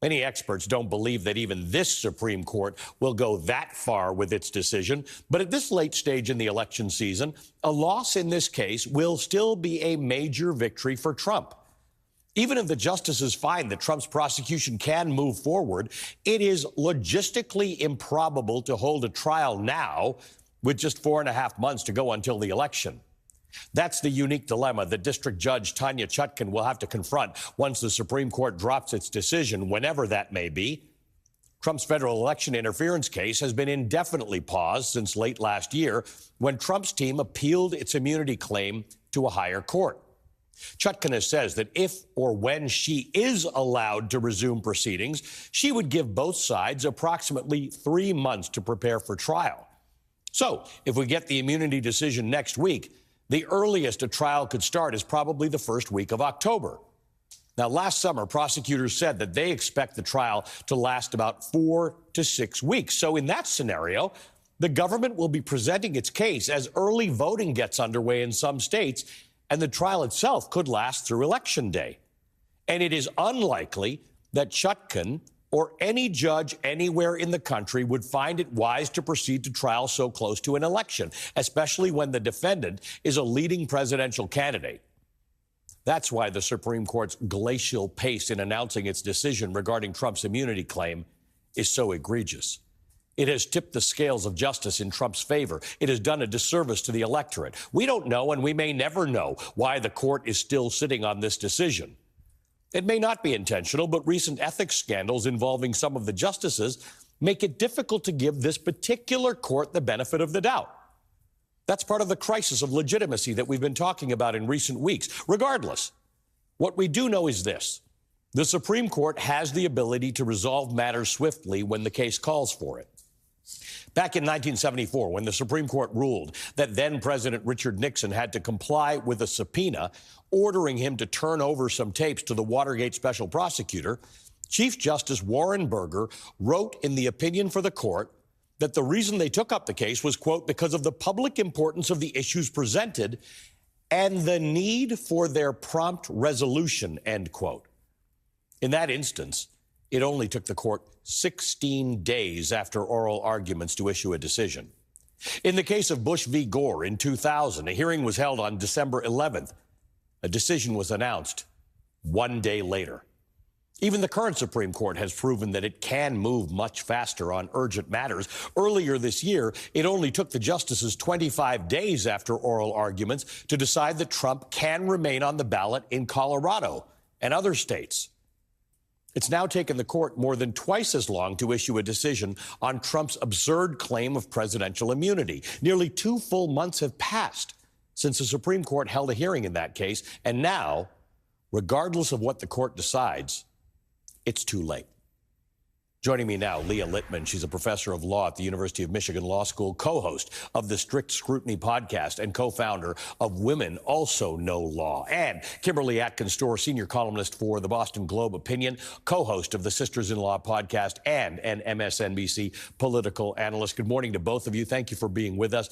Many experts don't believe that even this Supreme Court will go that far with its decision. But at this late stage in the election season, a loss in this case will still be a major victory for Trump. Even if the justices find that Trump's prosecution can move forward, it is logistically improbable to hold a trial now with just 4.5 months to go until the election. That's the unique dilemma that District Judge Tanya Chutkan will have to confront once the Supreme Court drops its decision, whenever that may be. Trump's federal election interference case has been indefinitely paused since late last year when Trump's team appealed its immunity claim to a higher court. Chutkan says that if or when she is allowed to resume proceedings, she would give both sides approximately 3 months to prepare for trial. So if we get the immunity decision next week, the earliest a trial could start is probably the first week of October. Now, last summer, prosecutors said that they expect the trial to last about 4 to 6 weeks. So in that scenario, the government will be presenting its case as early voting gets underway in some states, and the trial itself could last through Election Day. And it is unlikely that Chutkan or any judge anywhere in the country would find it wise to proceed to trial so close to an election, especially when the defendant is a leading presidential candidate. That's why the Supreme Court's glacial pace in announcing its decision regarding Trump's immunity claim is so egregious. It has tipped the scales of justice in Trump's favor. It has done a disservice to the electorate. We don't know, and we may never know, why the court is still sitting on this decision. It may not be intentional, but recent ethics scandals involving some of the justices make it difficult to give this particular court the benefit of the doubt. That's part of the crisis of legitimacy that we've been talking about in recent weeks. Regardless, what we do know is this: the Supreme Court has the ability to resolve matters swiftly when the case calls for it. Back in 1974, when the Supreme Court ruled that then-President Richard Nixon had to comply with a subpoena ordering him to turn over some tapes to the Watergate special prosecutor, Chief Justice Warren Burger wrote in the opinion for the court that the reason they took up the case was, quote, because of the public importance of the issues presented and the need for their prompt resolution, end quote. In that instance, it only took the court 16 days after oral arguments to issue a decision. In the case of Bush v. Gore in 2000, a hearing was held on December 11th. A decision was announced 1 day later. Even the current Supreme Court has proven that it can move much faster on urgent matters. Earlier this year, it only took the justices 25 days after oral arguments to decide that Trump can remain on the ballot in Colorado and other states. It's now taken the court more than twice as long to issue a decision on Trump's absurd claim of presidential immunity. Nearly 2 full months have passed since the Supreme Court held a hearing in that case, and now, regardless of what the court decides, it's too late. Joining me now, Leah Littman. She's a professor of law at the University of Michigan Law School, co-host of the Strict Scrutiny podcast, and co-founder of Women Also Know Law. And Kimberly Atkins-Storr, senior columnist for the Boston Globe Opinion, co-host of the Sisters-in-Law podcast, and an MSNBC political analyst. Good morning to both of you. Thank you for being with us.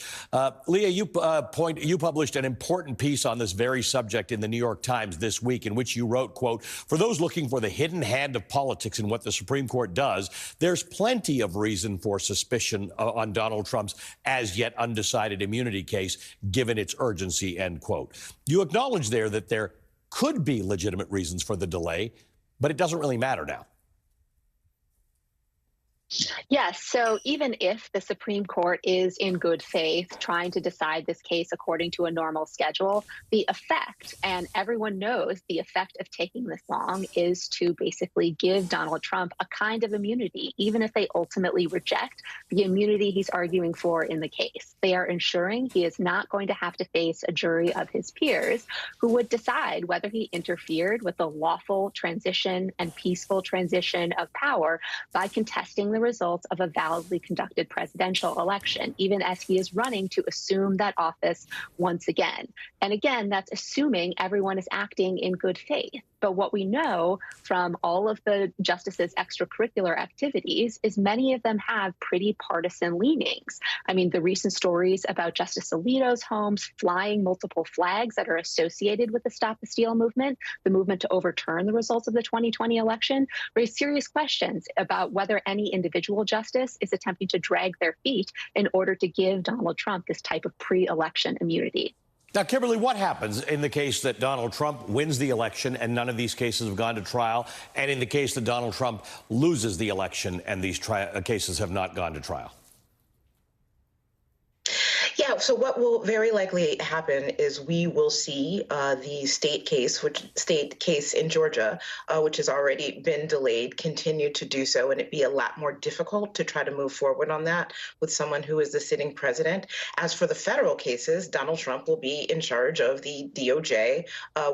Leah, you published an important piece on this very subject in the New York Times this week, in which you wrote, quote, "For those looking for the hidden hand of politics in what the Supreme Court does, there's plenty of reason for suspicion on Donald Trump's as yet undecided immunity case, given its urgency," end quote. You acknowledge there that there could be legitimate reasons for the delay, but it doesn't really matter now. Yes. So even if the Supreme Court is in good faith trying to decide this case according to a normal schedule, the effect, and everyone knows the effect of taking this long, is to basically give Donald Trump a kind of immunity, even if they ultimately reject the immunity he's arguing for in the case. They are ensuring he is not going to have to face a jury of his peers who would decide whether he interfered with the lawful transition and peaceful transition of power by contesting the results of a validly conducted presidential election, even as he is running to assume that office once again. And again, that's assuming everyone is acting in good faith. But what we know from all of the justices' extracurricular activities is many of them have pretty partisan leanings. I mean, the recent stories about Justice Alito's homes flying multiple flags that are associated with the Stop the Steal movement, the movement to overturn the results of the 2020 election, raise serious questions about whether any individual justice is attempting to drag their feet in order to give Donald Trump this type of pre-election immunity. Now, Kimberly, what happens in the case that Donald Trump wins the election and none of these cases have gone to trial, and in the case that Donald Trump loses the election and these cases have not gone to trial? Yeah, so what will very likely happen is we will see the state case in Georgia, which has already been delayed, continue to do so, and it'd be a lot more difficult to try to move forward on that with someone who is the sitting president. As for the federal cases, Donald Trump will be in charge of the DOJ,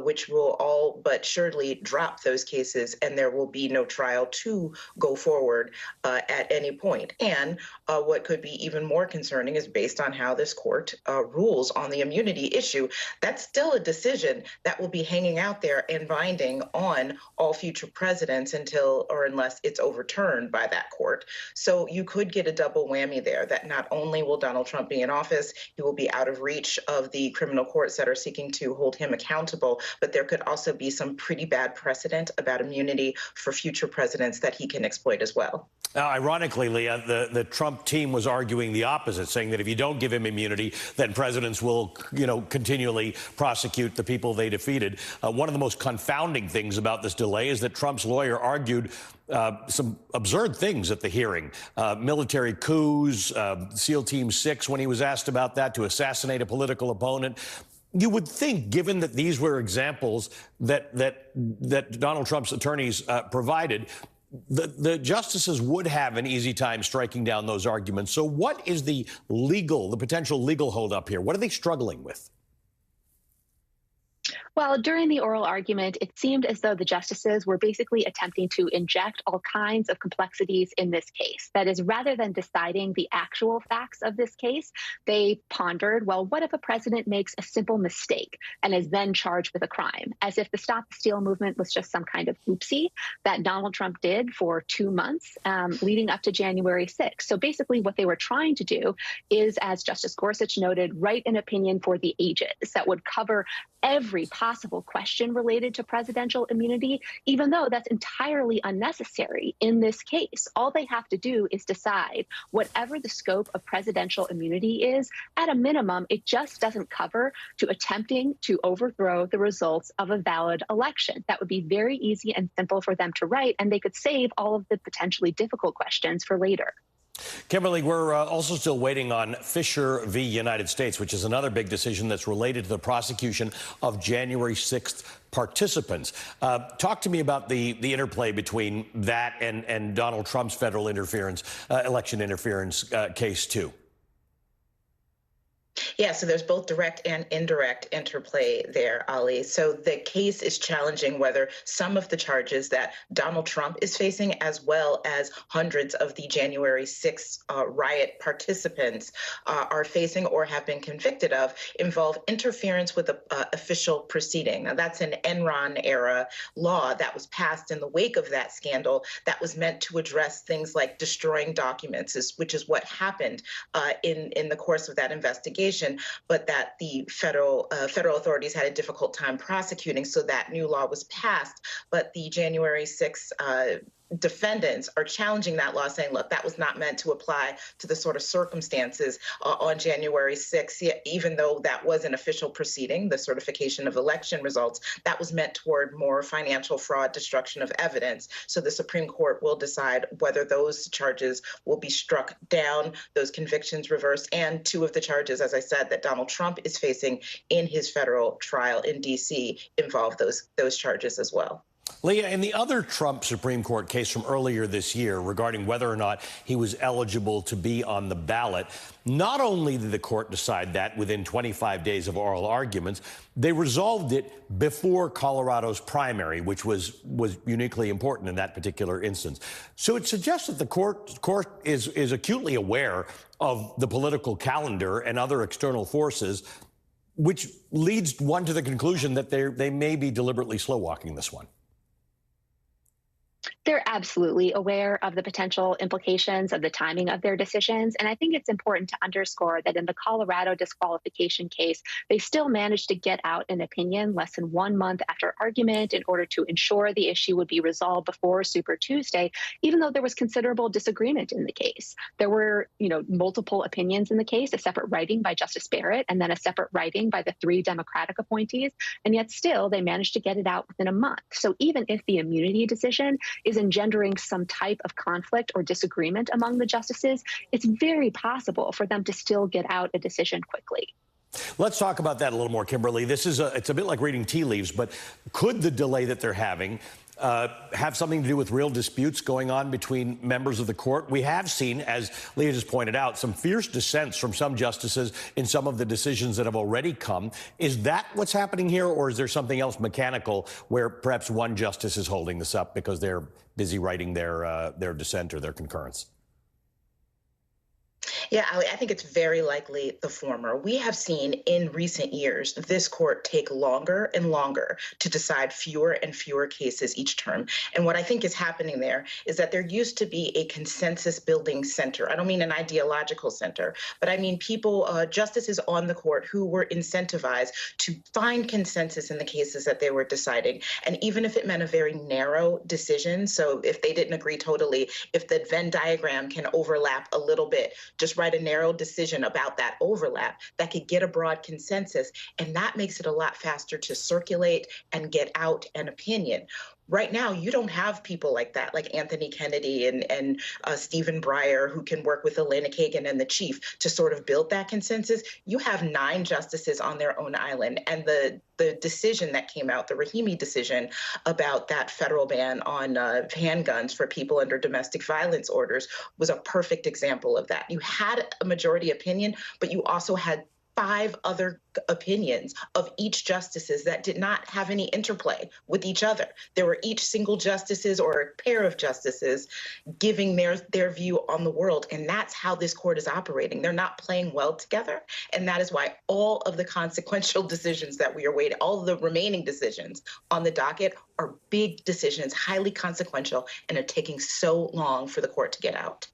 which will all but surely drop those cases, and there will be no trial to go forward at any point. And what could be even more concerning is based on how this court rules on the immunity issue, that's still a decision that will be hanging out there and binding on all future presidents until or unless it's overturned by that court. So you could get a double whammy there, that not only will Donald Trump be in office, he will be out of reach of the criminal courts that are seeking to hold him accountable, but there could also be some pretty bad precedent about immunity for future presidents that he can exploit as well. Now, ironically, Leah, the Trump team was arguing the opposite, saying that if you don't give him immunity, then presidents will, continually prosecute the people they defeated. One of the most confounding things about this delay is that Trump's lawyer argued some absurd things at the hearing. Military coups, SEAL Team 6, when he was asked about that, to assassinate a political opponent. You would think, given that these were examples that Donald Trump's attorneys provided, the justices would have an easy time striking down those arguments. So what is the potential legal holdup here? What are they struggling with? Well, during the oral argument, it seemed as though the justices were basically attempting to inject all kinds of complexities in this case. That is, rather than deciding the actual facts of this case, they pondered, well, what if a president makes a simple mistake and is then charged with a crime? As if the Stop the Steal movement was just some kind of oopsie that Donald Trump did for 2 months leading up to January 6th. So basically what they were trying to do is, as Justice Gorsuch noted, write an opinion for the ages that would cover every possible question related to presidential immunity, even though that's entirely unnecessary in this case. All they have to do is decide whatever the scope of presidential immunity is. At a minimum, it just doesn't cover to attempting to overthrow the results of a valid election. That would be very easy and simple for them to write, and they could save all of the potentially difficult questions for later. Kimberly, we're also still waiting on Fisher v. United States, which is another big decision that's related to the prosecution of January 6th participants. Talk to me about the interplay between that and Donald Trump's federal interference, election interference case, too. Yeah, so there's both direct and indirect interplay there, Ali. So the case is challenging whether some of the charges that Donald Trump is facing, as well as hundreds of the January 6th riot participants are facing or have been convicted of, involve interference with an official proceeding. Now, that's an Enron-era law that was passed in the wake of that scandal that was meant to address things like destroying documents, which is what happened in the course of that investigation. But that the federal authorities had a difficult time prosecuting, so that new law was passed. But the January 6th defendants are challenging that law, saying, look, that was not meant to apply to the sort of circumstances on January 6th, even though that was an official proceeding, the certification of election results, that was meant toward more financial fraud, destruction of evidence. So the Supreme Court will decide whether those charges will be struck down, those convictions reversed, and 2 of the charges, as I said, that Donald Trump is facing in his federal trial in D.C. involve those charges as well. Leah, in the other Trump Supreme Court case from earlier this year regarding whether or not he was eligible to be on the ballot, not only did the court decide that within 25 days of oral arguments, they resolved it before Colorado's primary, which was uniquely important in that particular instance. So it suggests that the court is acutely aware of the political calendar and other external forces, which leads one to the conclusion that they may be deliberately slow-walking this one. They're absolutely aware of the potential implications of the timing of their decisions. And I think it's important to underscore that in the Colorado disqualification case, they still managed to get out an opinion less than 1 month after argument in order to ensure the issue would be resolved before Super Tuesday, even though there was considerable disagreement in the case. There were, multiple opinions in the case, a separate writing by Justice Barrett, and then a separate writing by the 3 Democratic appointees. And yet still, they managed to get it out within a month. So even if the immunity decision is engendering some type of conflict or disagreement among the justices, it's very possible for them to still get out a decision quickly. Let's talk about that a little more, Kimberly. It's a bit like reading tea leaves, but could the delay that they're having have something to do with real disputes going on between members of the court? We have seen, as Leah just pointed out, some fierce dissents from some justices in some of the decisions that have already come. Is that what's happening here, or is there something else mechanical where perhaps one justice is holding this up because they're busy writing their dissent or their concurrence? Yeah, Ali, I think it's very likely the former. We have seen in recent years this court take longer and longer to decide fewer and fewer cases each term. And what I think is happening there is that there used to be a consensus building center. I don't mean an ideological center, but I mean people, justices on the court who were incentivized to find consensus in the cases that they were deciding. And even if it meant a very narrow decision, so if they didn't agree totally, if the Venn diagram can overlap a little bit, just write a narrow decision about that overlap that could get a broad consensus. And that makes it a lot faster to circulate and get out an opinion. Right now, you don't have people like that, like Anthony Kennedy and Stephen Breyer, who can work with Elena Kagan and the chief to sort of build that consensus. You have 9 justices on their own island. And the decision that came out, the Rahimi decision about that federal ban on handguns for people under domestic violence orders, was a perfect example of that. You had a majority opinion, but you also had 5 other opinions of each justices that did not have any interplay with each other. There were each single justices or a pair of justices giving their view on the world. And that's how this court is operating. They're not playing well together. And that is why all of the consequential decisions that we are waiting, all of the remaining decisions on the docket are big decisions, highly consequential, and are taking so long for the court to get out.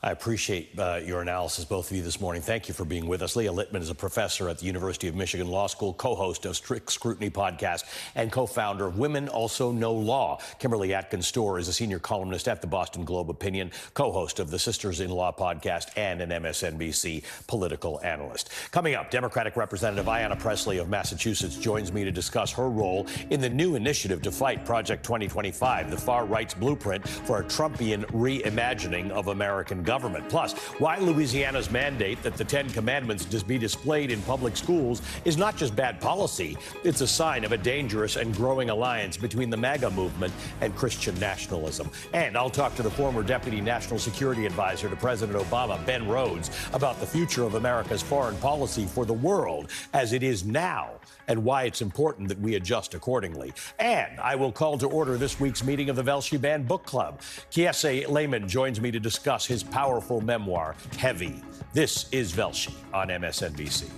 I appreciate your analysis, both of you, this morning. Thank you for being with us. Leah Littman is a professor at the University of Michigan Law School, co-host of Strict Scrutiny podcast, and co-founder of Women Also Know Law. Kimberly Atkins-Storr is a senior columnist at the Boston Globe Opinion, co-host of the Sisters in Law podcast, and an MSNBC political analyst. Coming up, Democratic Representative Ayanna Pressley of Massachusetts joins me to discuss her role in the new initiative to fight Project 2025, the far-right's blueprint for a Trumpian reimagining of American government. Plus, why Louisiana's mandate that the 10 Commandments be displayed in public schools is not just bad policy, it's a sign of a dangerous and growing alliance between the MAGA movement and Christian nationalism. And I'll talk to the former Deputy National Security Advisor to President Obama, Ben Rhodes, about the future of America's foreign policy for the world as it is now and why it's important that we adjust accordingly. And I will call to order this week's meeting of the Velshi Band Book Club. Kiese Lehman joins me to discuss his powerful memoir, Heavy. This is Velshi on MSNBC.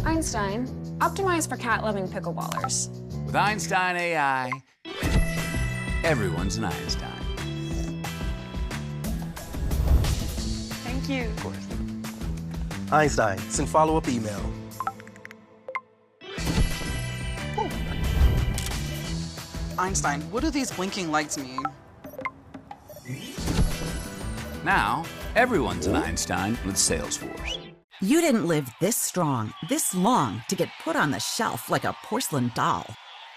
Einstein, optimized for cat-loving pickleballers. With Einstein AI, everyone's an Einstein. Thank you. Of course. Einstein, send follow-up email. Einstein, what do these blinking lights mean? Now, everyone's an Einstein with Salesforce. You didn't live this strong, this long to get put on the shelf like a porcelain doll.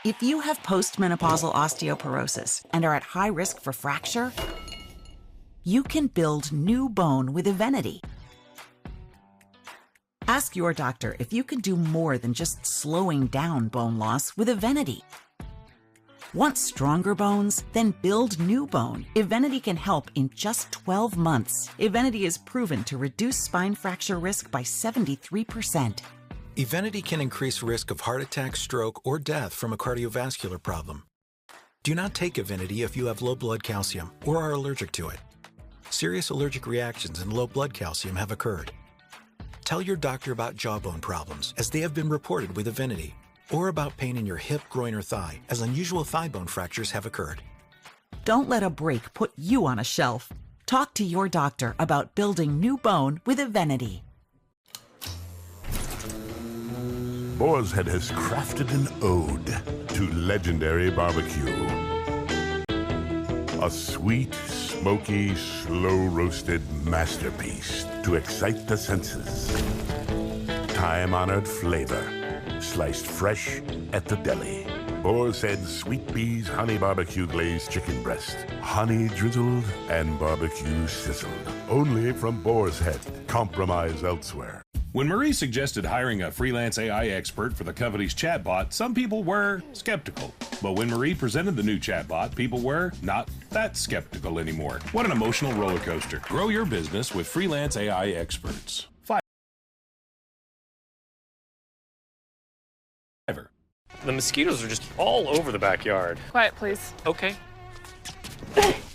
If you have postmenopausal osteoporosis and are at high risk for fracture, you can build new bone with Evenity. Ask your doctor if you can do more than just slowing down bone loss with Evenity. Want stronger bones? Then build new bone. Evenity can help in just 12 months. Evenity is proven to reduce spine fracture risk by 73%. Evenity can increase risk of heart attack, stroke, or death from a cardiovascular problem. Do not take Evenity if you have low blood calcium or are allergic to it. Serious allergic reactions and low blood calcium have occurred. Tell your doctor about jawbone problems, as they have been reported with Evenity, or about pain in your hip, groin, or thigh, as unusual thigh bone fractures have occurred. Don't let a break put you on a shelf. Talk to your doctor about building new bone with Evenity. Boar's Head has crafted an ode to legendary barbecue. A sweet, smoky, slow-roasted masterpiece to excite the senses. Time-honored flavor, sliced fresh at the deli. Boar's Head Sweet Peas Honey Barbecue Glazed Chicken Breast. Honey drizzled and barbecue sizzled. Only from Boar's Head. Compromise elsewhere. When Marie suggested hiring a freelance AI expert for the company's chatbot, some people were skeptical. But when Marie presented the new chatbot, people were not that skeptical anymore. What an emotional roller coaster. Grow your business with freelance AI experts. Fiverr. The mosquitoes are just all over the backyard. Quiet, please. Okay.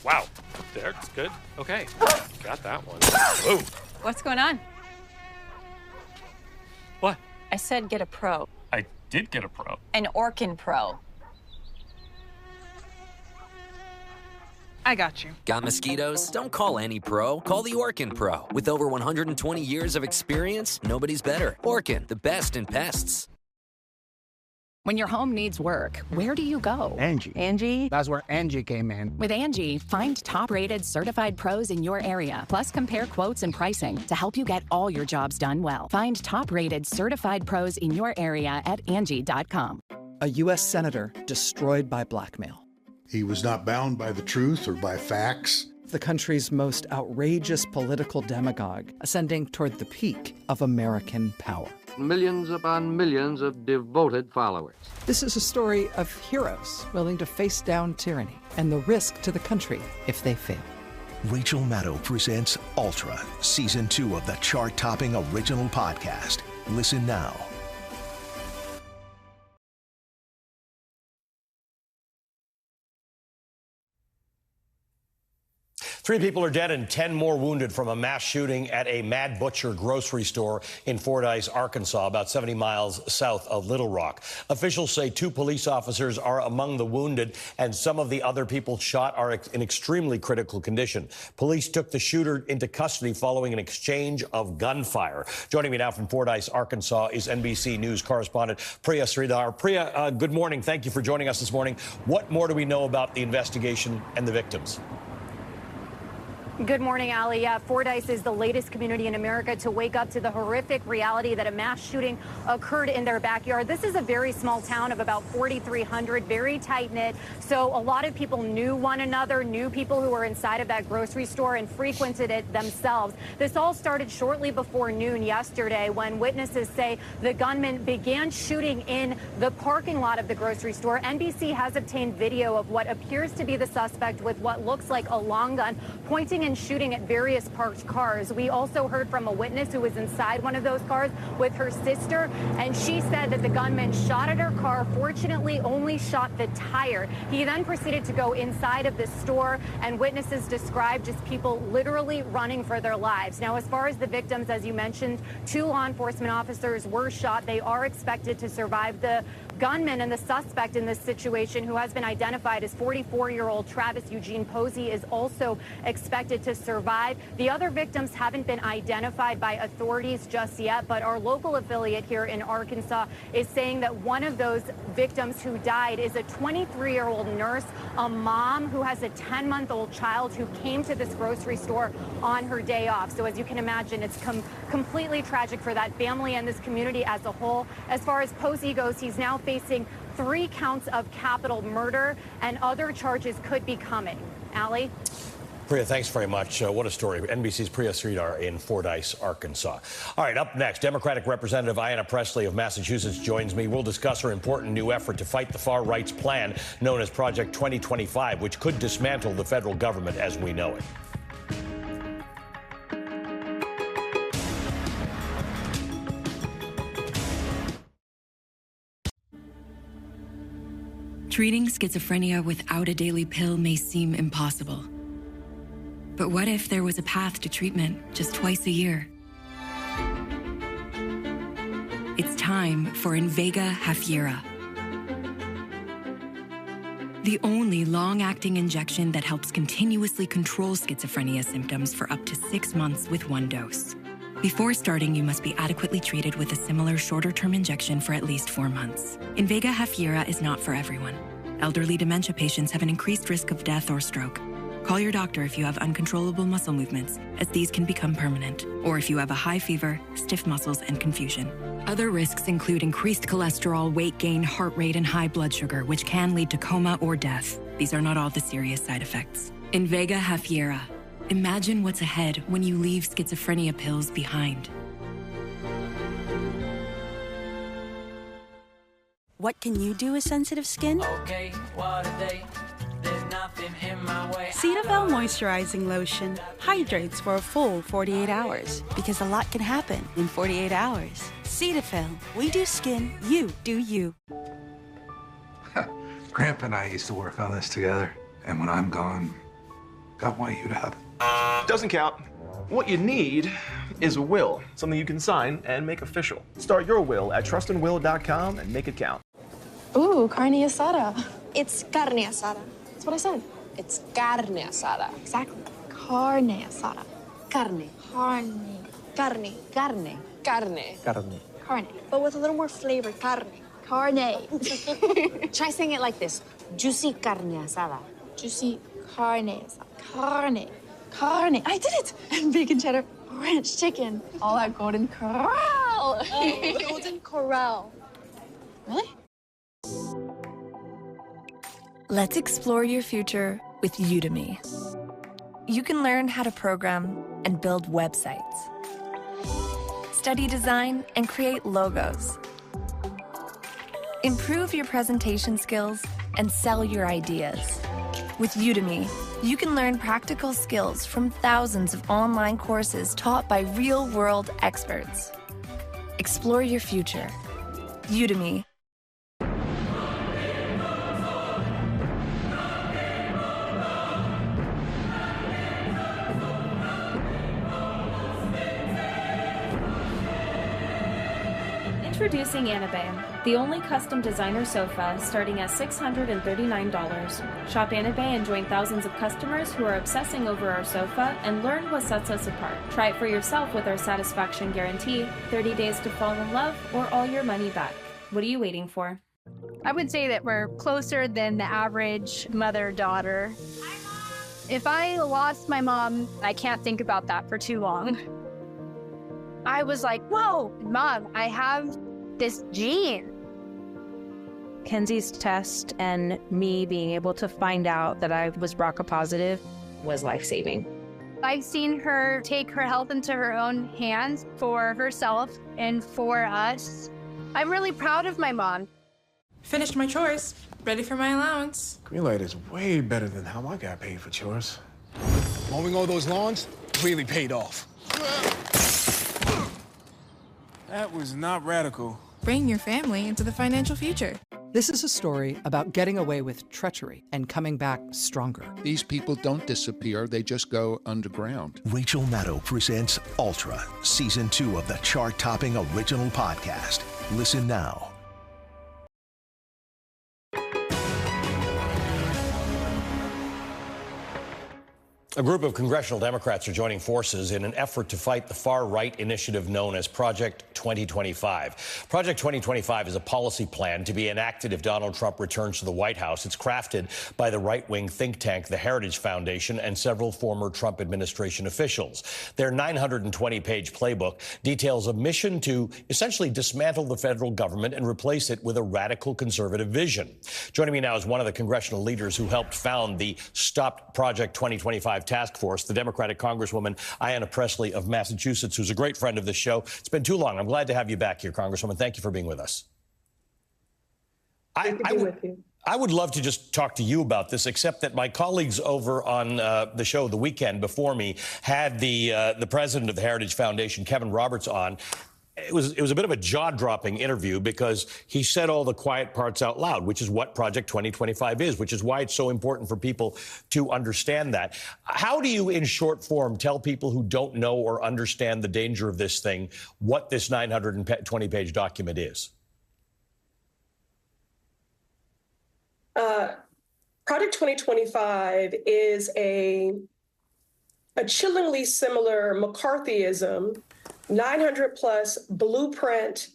Wow. That's good. Okay. Got that one. Whoa. What's going on? What? I said get a pro. I did get a pro. An Orkin Pro. I got you. Got mosquitoes? Don't call any pro. Call the Orkin Pro. With over 120 years of experience, nobody's better. Orkin, the best in pests. When your home needs work, where do you go? Angie. Angie? That's where Angie came in. With Angie, find top-rated certified pros in your area. Plus, compare quotes and pricing to help you get all your jobs done well. Find top-rated certified pros in your area at Angie.com. A U.S. senator destroyed by blackmail. He was not bound by the truth or by facts. The country's most outrageous political demagogue, ascending toward the peak of American power. Millions upon millions of devoted followers. This is a story of heroes willing to face down tyranny and the risk to the country if they fail. Rachel Maddow presents Ultra, Season 2 of the chart-topping original podcast. Listen now. Three people are dead and 10 more wounded from a mass shooting at a Mad Butcher grocery store in Fordyce, Arkansas, about 70 miles south of Little Rock. Officials say 2 police officers are among the wounded, and some of the other people shot are in extremely critical condition. Police took the shooter into custody following an exchange of gunfire. Joining me now from Fordyce, Arkansas, is NBC News correspondent Priya Sridhar. Priya, good morning. Thank you for joining us this morning. What more do we know about the investigation and the victims? Good morning, Ali. Fordyce is the latest community in America to wake up to the horrific reality that a mass shooting occurred in their backyard. This is a very small town of about 4,300, very tight-knit. So a lot of people knew one another, knew people who were inside of that grocery store and frequented it themselves. This all started shortly before noon yesterday when witnesses say the gunman began shooting in the parking lot of the grocery store. NBC has obtained video of what appears to be the suspect with what looks like a long gun pointing and shooting at various parked cars. We also heard from a witness who was inside one of those cars with her sister, and she said that the gunman shot at her car, fortunately only shot the tire. He then proceeded to go inside of the store, and witnesses described just people literally running for their lives. Now, as far as the victims, as you mentioned, 2 law enforcement officers were shot. They are expected to survive. The gunman and the suspect in this situation, who has been identified as 44-year-old Travis Eugene Posey, is also expected to survive. The other victims haven't been identified by authorities just yet, but our local affiliate here in Arkansas is saying that one of those victims who died is a 23-year-old nurse, a mom who has a 10-month-old child who came to this grocery store on her day off. So as you can imagine, it's completely tragic for that family and this community as a whole. As far as Posey goes, he's now facing 3 counts of capital murder, and other charges could be coming. Allie? Priya, thanks very much. What a story. NBC's Priya Sridhar in Fordyce, Arkansas. All right, up next, Democratic Representative Ayanna Pressley of Massachusetts joins me. We'll discuss her important new effort to fight the far right's plan known as Project 2025, which could dismantle the federal government as we know it. Treating schizophrenia without a daily pill may seem impossible. But what if there was a path to treatment just twice a year? It's time for Invega Hafyera, the only long-acting injection that helps continuously control schizophrenia symptoms for up to 6 months with one dose. Before starting, you must be adequately treated with a similar shorter-term injection for at least 4 months. Invega Hafyera is not for everyone. Elderly dementia patients have an increased risk of death or stroke. Call your doctor if you have uncontrollable muscle movements, as these can become permanent, or if you have a high fever, stiff muscles, and confusion. Other risks include increased cholesterol, weight gain, heart rate, and high blood sugar, which can lead to coma or death. These are not all the serious side effects. Invega Hafyera. Imagine what's ahead when you leave schizophrenia pills behind. What can you do with sensitive skin? Okay, what a day. There's nothing in my way. Cetaphil Moisturizing Lotion hydrates for a full 48 hours because a lot can happen in 48 hours. Cetaphil, we do skin, you do you. Grandpa and I used to work on this together, and when I'm gone, I want you to have it. Doesn't count. What you need is a will, something you can sign and make official. Start your will at trustandwill.com and make it count. Ooh, carne asada. It's carne asada. That's what I said. It's carne asada. Exactly. Carne asada. Carne. Carne. Carne. Carne. Carne. Carne. Carne. But with a little more flavor. Carne. Carne. Try saying it like this. Juicy carne asada. Juicy carne asada. Carne. Carne. I did it! And bacon cheddar ranch chicken. All that golden corral. Oh, golden corral. Really? Let's explore your future with Udemy. You can learn how to program and build websites, study design and create logos, improve your presentation skills, and sell your ideas. With Udemy, you can learn practical skills from thousands of online courses taught by real-world experts. Explore your future. Udemy. Introducing Anabe, the only custom designer sofa starting at $639. Shop Anabe and join thousands of customers who are obsessing over our sofa and learn what sets us apart. Try it for yourself with our satisfaction guarantee, 30 days to fall in love, or all your money back. What are you waiting for? I would say that we're closer than the average mother-daughter. If I lost my mom, I can't think about that for too long. I was like, whoa, Mom, I have this gene. Kenzie's test and me being able to find out that I was BRCA positive was life-saving. I've seen her take her health into her own hands for herself and for us. I'm really proud of my mom. Finished my chores. Ready for my allowance. Greenlight is way better than how I got paid for chores. Mowing all those lawns really paid off. That was not radical. Bring your family into the financial future. This is a story about getting away with treachery and coming back stronger. These people don't disappear, they just go underground. Rachel Maddow presents Ultra, Season 2 of the chart-topping original podcast. Listen now. A group of congressional Democrats are joining forces in an effort to fight the far-right initiative known as Project 2025. Project 2025 is a policy plan to be enacted if Donald Trump returns to the White House. It's crafted by the right-wing think tank, the Heritage Foundation, and several former Trump administration officials. Their 920-page playbook details a mission to essentially dismantle the federal government and replace it with a radical conservative vision. Joining me now is one of the congressional leaders who helped found the Stop Project 2025 task force, the Democratic Congresswoman Ayanna Pressley of Massachusetts, who's a great friend of this show. It's been too long. I'm glad to have you back here, Congresswoman. Thank you for being with us. I would love to just talk to you about this, except that my colleagues over on the show the weekend before me had the president of the Heritage Foundation, Kevin Roberts, on. It was a bit of a jaw-dropping interview because he said all the quiet parts out loud, which is what Project 2025 is, which is why it's so important for people to understand that. How do you, in short form, tell people who don't know or understand the danger of this thing what this 920-page document is? Project 2025 is a chillingly similar McCarthyism 900-plus blueprint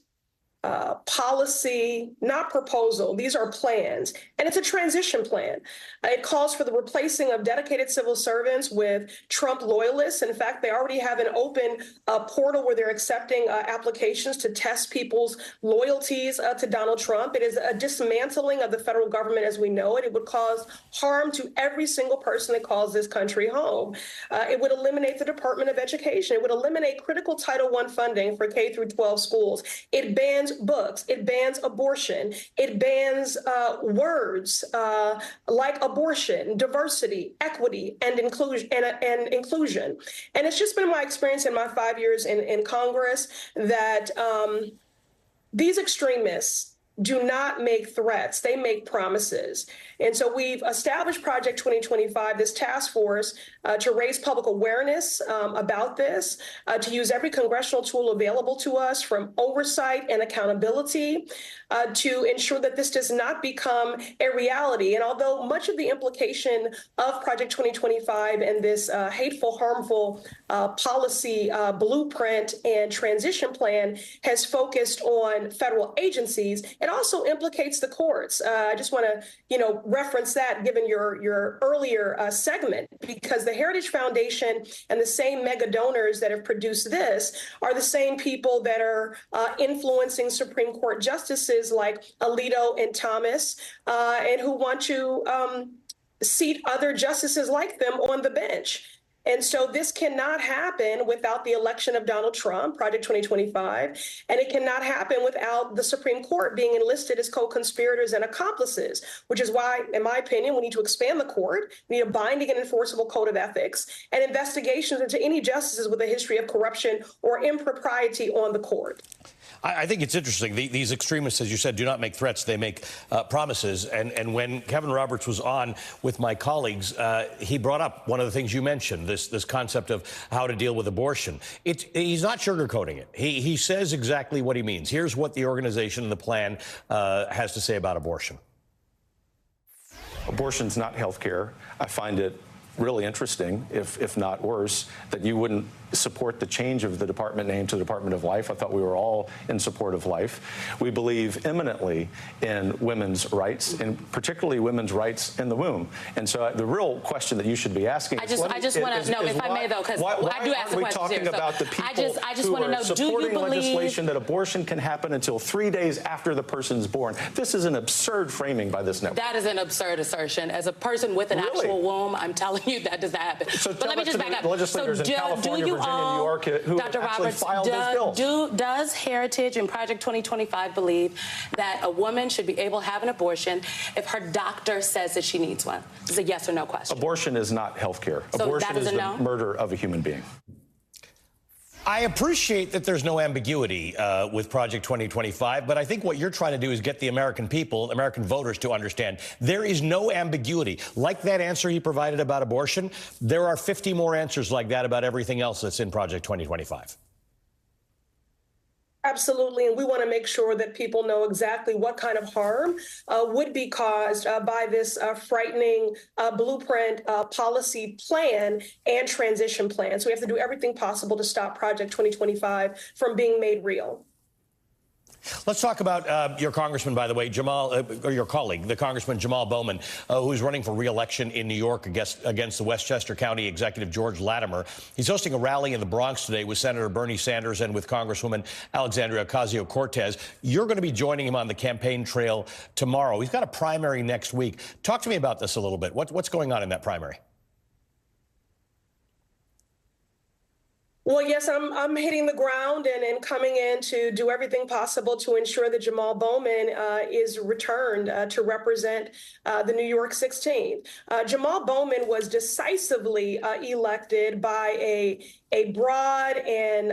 policy, not proposal. These are plans, and it's a transition plan. It calls for the replacing of dedicated civil servants with Trump loyalists. In fact, they already have an open portal where they're accepting applications to test people's loyalties to Donald Trump. It is a dismantling of the federal government as we know it. It would cause harm to every single person that calls this country home. It would eliminate the Department of Education. It would eliminate critical Title I funding for K through 12 schools. It bans books. It bans abortion. It bans words like abortion, diversity, equity, and inclusion. And it's just been my experience in my 5 years in Congress that these extremists do not make threats. They make promises. And so we've established Project 2025, this task force, to raise public awareness about this, to use every congressional tool available to us, from oversight and accountability, to ensure that this does not become a reality. And although much of the implication of Project 2025 and this hateful, harmful policy blueprint and transition plan has focused on federal agencies, it also implicates the courts. I just want to, reference that given your earlier segment, because the Heritage Foundation and the same mega donors that have produced this are the same people that are influencing Supreme Court justices like Alito and Thomas, and who want to seat other justices like them on the bench. And so this cannot happen without the election of Donald Trump, Project 2025, and it cannot happen without the Supreme Court being enlisted as co-conspirators and accomplices, which is why, in my opinion, we need to expand the court, we need a binding and enforceable code of ethics, and investigations into any justices with a history of corruption or impropriety on the court. I think it's interesting. These extremists, as you said, do not make threats. They make promises. And when Kevin Roberts was on with my colleagues, he brought up one of the things you mentioned, this concept of how to deal with abortion. He's not sugarcoating it. He says exactly what he means. Here's what the organization and the plan has to say about abortion. Abortion's not health care. I find it really interesting, if not worse, that you wouldn't support the change of the department name to the Department of Life. I thought we were all in support of life. We believe eminently in women's rights, and particularly women's rights in the womb. And so the real question that you should be asking I just want to know, if I may, though, because I do ask the question. Why aren't we talking about the people who are supporting legislation that abortion can happen until 3 days after the person's born? This is an absurd framing by this network. That is an absurd assertion. As a person with an actual womb, I'm telling you that does not happen. So but let me just back up. Legislators in California, Virginia, New York, who Dr. actually Roberts, filed those bills. Does Heritage and Project 2025 believe that a woman should be able to have an abortion if her doctor says that she needs one? It's a yes or no question. Abortion is not health care. So abortion that is is a the no? murder of a human being. I appreciate that there's no ambiguity with Project 2025, but I think what you're trying to do is get the American people, American voters, to understand there is no ambiguity. Like that answer he provided about abortion, there are 50 more answers like that about everything else that's in Project 2025. Absolutely, and we want to make sure that people know exactly what kind of harm would be caused by this frightening blueprint policy plan and transition plan. So we have to do everything possible to stop Project 2025 from being made real. Let's talk about your congressman, by the way, or your colleague, the Congressman Jamal Bowman, who's running for re-election in New York against the Westchester County Executive George Latimer. He's hosting a rally in the Bronx today with Senator Bernie Sanders and with Congresswoman Alexandria Ocasio-Cortez. You're going to be joining him on the campaign trail tomorrow. He's got a primary next week. Talk to me about this a little bit. What's going on in that primary? Well, yes, I'm hitting the ground and coming in to do everything possible to ensure that Jamal Bowman is returned to represent the New York 16th. Jamal Bowman was decisively elected by a broad and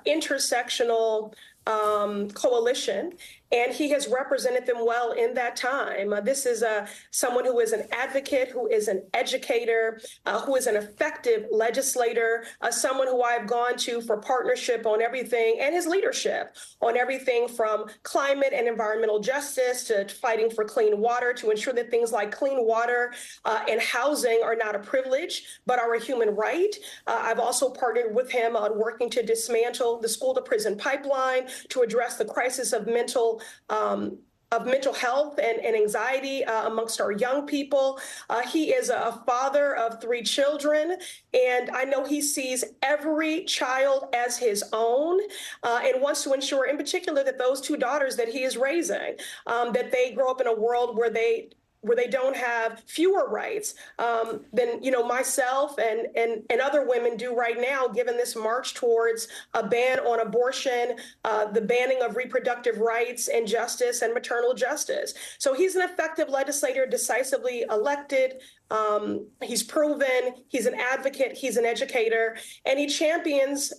intersectional coalition, and he has represented them well in that time. This is someone who is an advocate, who is an educator, who is an effective legislator, someone who I've gone to for partnership on everything, and his leadership on everything from climate and environmental justice to fighting for clean water, to ensure that things like clean water and housing are not a privilege, but are a human right. I've also partnered with him on working to dismantle the school-to-prison pipeline, to address the crisis of mental health and anxiety amongst our young people. He is a father of 3 children, and I know he sees every child as his own and wants to ensure in particular that those 2 daughters that he is raising, that they grow up in a world where they don't have fewer rights than, myself and other women do right now, given this march towards a ban on abortion, the banning of reproductive rights and justice and maternal justice. So he's an effective legislator, decisively elected. He's proven, he's an advocate, he's an educator, and he champions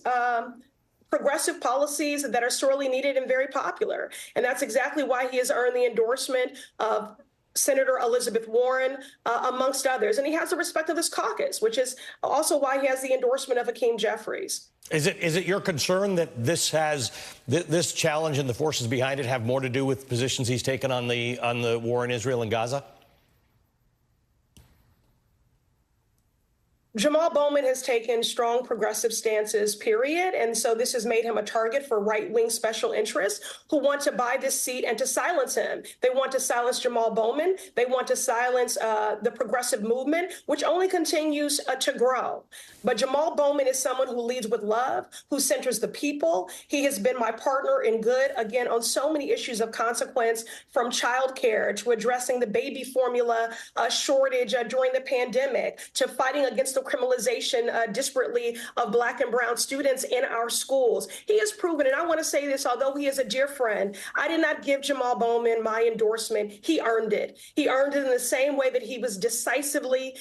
progressive policies that are sorely needed and very popular. And that's exactly why he has earned the endorsement of Senator Elizabeth Warren, amongst others. And he has the respect of this caucus, which is also why he has the endorsement of Hakeem Jeffries. Is it your concern that this challenge and the forces behind it have more to do with positions he's taken on the war in Israel and Gaza? Jamal Bowman has taken strong progressive stances, period. And so this has made him a target for right-wing special interests who want to buy this seat and to silence him. They want to silence Jamal Bowman. They want to silence the progressive movement, which only continues to grow. But Jamal Bowman is someone who leads with love, who centers the people. He has been my partner in good, again, on so many issues of consequence, from childcare to addressing the baby formula shortage during the pandemic, to fighting against the criminalization disparately of Black and brown students in our schools. He has proven, and I want to say this, although he is a dear friend, I did not give Jamal Bowman my endorsement. He earned it. He earned it in the same way that he was decisively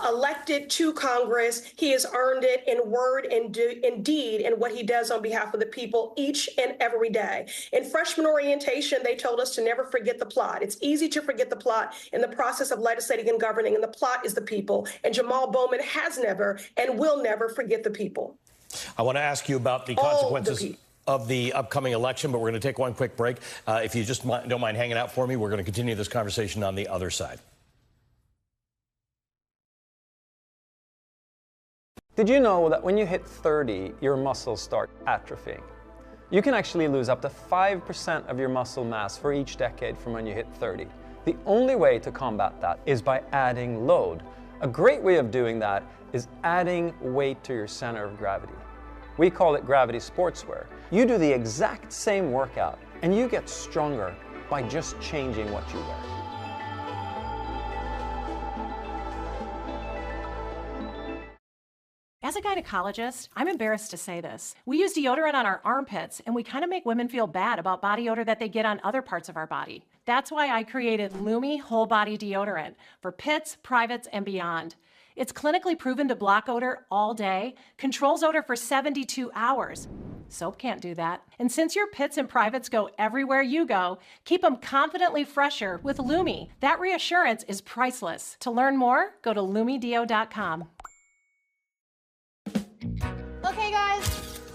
elected to Congress. He has earned it in word and deed in what he does on behalf of the people each and every day. In freshman orientation, they told us to never forget the plot. It's easy to forget the plot in the process of legislating and governing, and the plot is the people. And Jamal Bowman has never and will never forget the people. I want to ask you about the consequences of the upcoming election, but we're going to take one quick break. If you just don't mind hanging out for me, we're going to continue this conversation on the other side. Did you know that when you hit 30, your muscles start atrophying? You can actually lose up to 5% of your muscle mass for each decade from when you hit 30. The only way to combat that is by adding load. A great way of doing that is adding weight to your center of gravity. We call it gravity sportswear. You do the exact same workout and you get stronger by just changing what you wear. As a gynecologist, I'm embarrassed to say this. We use deodorant on our armpits, and we kind of make women feel bad about body odor that they get on other parts of our body. That's why I created Lumi Whole Body Deodorant for pits, privates, and beyond. It's clinically proven to block odor all day, controls odor for 72 hours. Soap can't do that. And since your pits and privates go everywhere you go, keep them confidently fresher with Lumi. That reassurance is priceless. To learn more, go to lumideo.com. Okay, guys,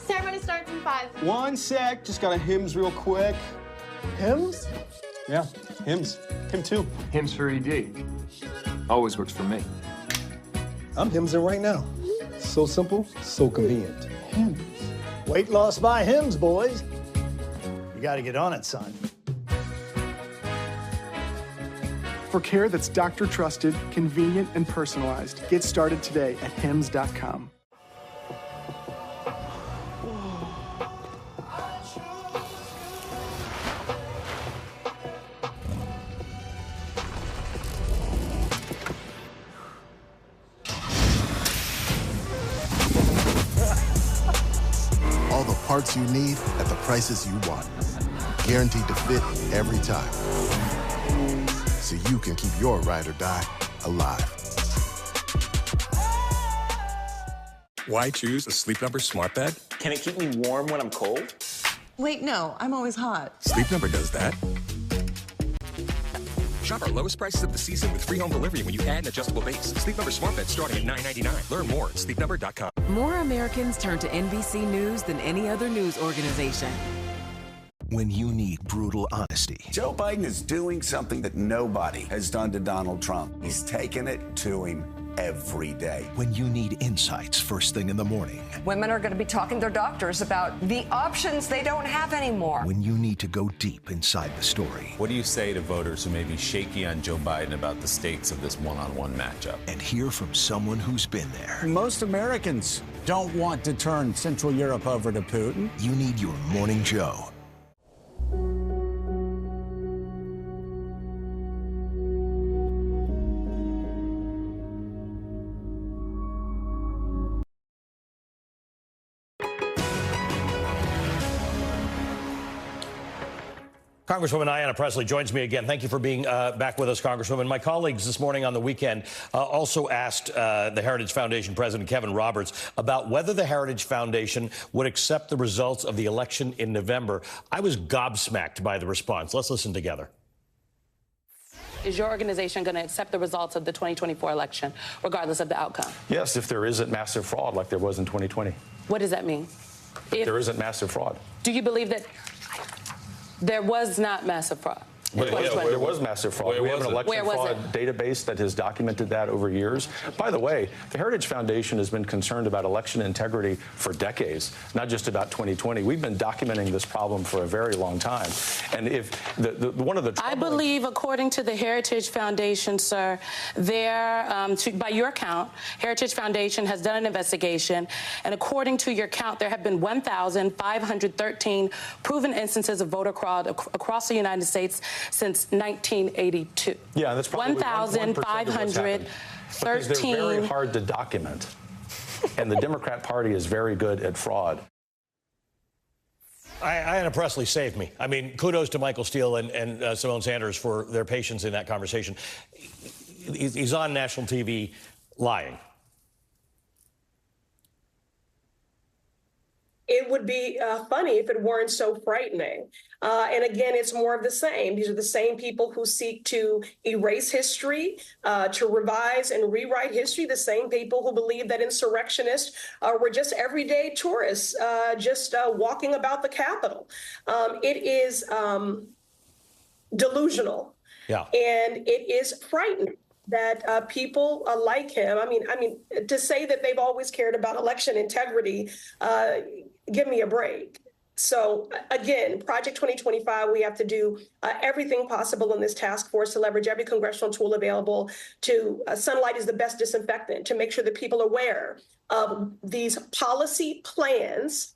ceremony starts in 5. One sec, just got a hymns real quick. Hymns? Yeah, hymns. Hymn 2. Hymns for ED. Always works for me. I'm hymnsing right now. So simple, so convenient. Hymns. Weight loss by Hims, boys. You got to get on it, son. For care that's doctor trusted, convenient, and personalized, get started today at hims.com. parts you need at the prices you want. Guaranteed to fit every time. So you can keep your ride or die alive. Why choose a Sleep Number smart bed? Can it keep me warm when I'm cold? Wait, no, I'm always hot. Sleep Number does that. Shop our lowest prices of the season with free home delivery when you add an adjustable base. Sleep Number smart bed starting at $9.99. Learn more at sleepnumber.com. More Americans turn to NBC News than any other news organization. When you need brutal honesty. Joe Biden is doing something that nobody has done to Donald Trump. He's taken it to him every day. When you need insights first thing in the morning. Women are going to be talking to their doctors about the options they don't have anymore. When you need to go deep inside the story. What do you say to voters who may be shaky on Joe Biden about the stakes of this one-on-one matchup? And hear from someone who's been there. Most Americans don't want to turn Central Europe over to Putin. You need your Morning Joe. Congresswoman Ayanna Pressley joins me again. Thank you for being back with us, Congresswoman. My colleagues this morning on the weekend also asked the Heritage Foundation President Kevin Roberts about whether the Heritage Foundation would accept the results of the election in November. I was gobsmacked by the response. Let's listen together. Is your organization going to accept the results of the 2024 election, regardless of the outcome? Yes, if there isn't massive fraud like there was in 2020. What does that mean? If there isn't massive fraud. Do you believe that there was not massive fraud? There was massive fraud. We have an election fraud it? database that has documented that over years. By the way, the Heritage Foundation has been concerned about election integrity for decades, not just about 2020. We've been documenting this problem for a very long time. And if one of the I believe, according to the Heritage Foundation, sir, by your count, Heritage Foundation has done an investigation, and according to your count, there have been 1,513 proven instances of voter fraud across the United States since 1982. Yeah, that's probably 1,513. Because they're very hard to document. And the Democrat Party is very good at fraud. Ayanna Pressley saved me. I mean, kudos to Michael Steele and Simone Sanders for their patience in that conversation. He's on national TV lying. It would be funny if it weren't so frightening. And again, it's more of the same. These are the same people who seek to erase history, to revise and rewrite history, the same people who believe that insurrectionists were just everyday tourists, just walking about the Capitol. It is delusional. Yeah. And it is frightening that people like him, I mean, to say that they've always cared about election integrity, give me a break. So again, Project 2025, we have to do everything possible in this task force to leverage every congressional tool available to sunlight is the best disinfectant, to make sure that people are aware of these policy plans